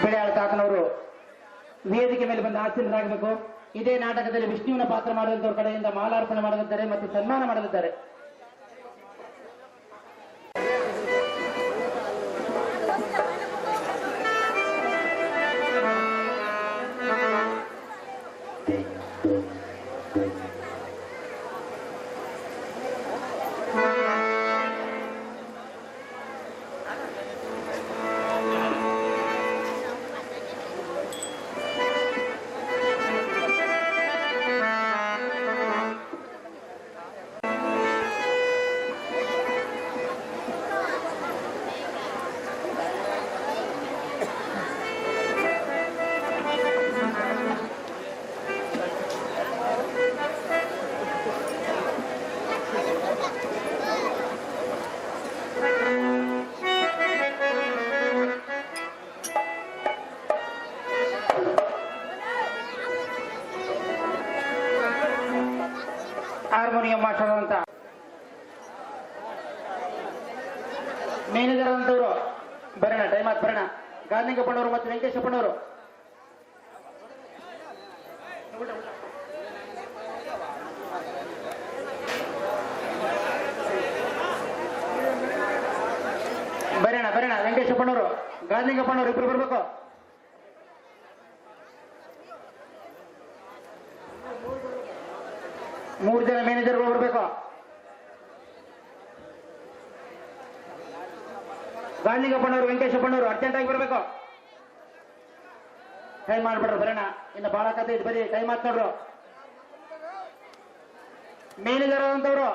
ಬೆಳೆಯಾಳ ತಾತನವರು ವೇದಿಕೆ ಮೇಲೆ ಬಂದು ಆಸೀನರಾಗಬೇಕು. ಇದೇ ನಾಟಕದಲ್ಲಿ ವಿಷ್ಣುವಿನ ಪಾತ್ರ ಮಾಡುವಂತವ್ರ ಕಡೆಯಿಂದ ಮಾಲಾರ್ಪಣೆ ಮಾಡಲಿದ್ದಾರೆ ಮತ್ತು ಸನ್ಮಾನ ಮಾಡಲಿದ್ದಾರೆ. ಹಾರ್ಮೋನಿಯಂ ಮಾಸ್ಟರ್ ಅಂತ ಮೇನೇಜರ್ ಅಂತವರು ಬರೋಣ. ಟೈಮ್ ಆತ್ ಬರೋಣ. ಗಾಂಧಿಗಪ್ಪನವರು ಮತ್ತು ವೆಂಕಟೇಶಪ್ಪನವರು ಬರೋಣ. ವೆಂಕಟೇಶಪ್ಪನವರು ಗಾಂಧಿಗಪ್ಪನವರು ಇಬ್ರು ಬರ್ಬೇಕು. ಮೂರು ಜನ ಮ್ಯಾನೇಜರ್ಗಳು ಬರಬೇಕು. ಗಾಂಧಿಗಪ್ಪನವರು ವೆಂಕಟೇಶಪ್ಪನವರು ಅರ್ಜೆಂಟ್ ಆಗಿ ಬರಬೇಕು. ಟೈಮ್ ಮಾಡ್ಬಿಡ್ರು ಬರೋಣ. ಇನ್ನು ಬಹಳ ಕತೆ ಇದು ಬರೀ ಟೈಮ್ ಆತ್ ನೋಡ್ರು. ಮ್ಯಾನೇಜರ್ ಅಂತವ್ರು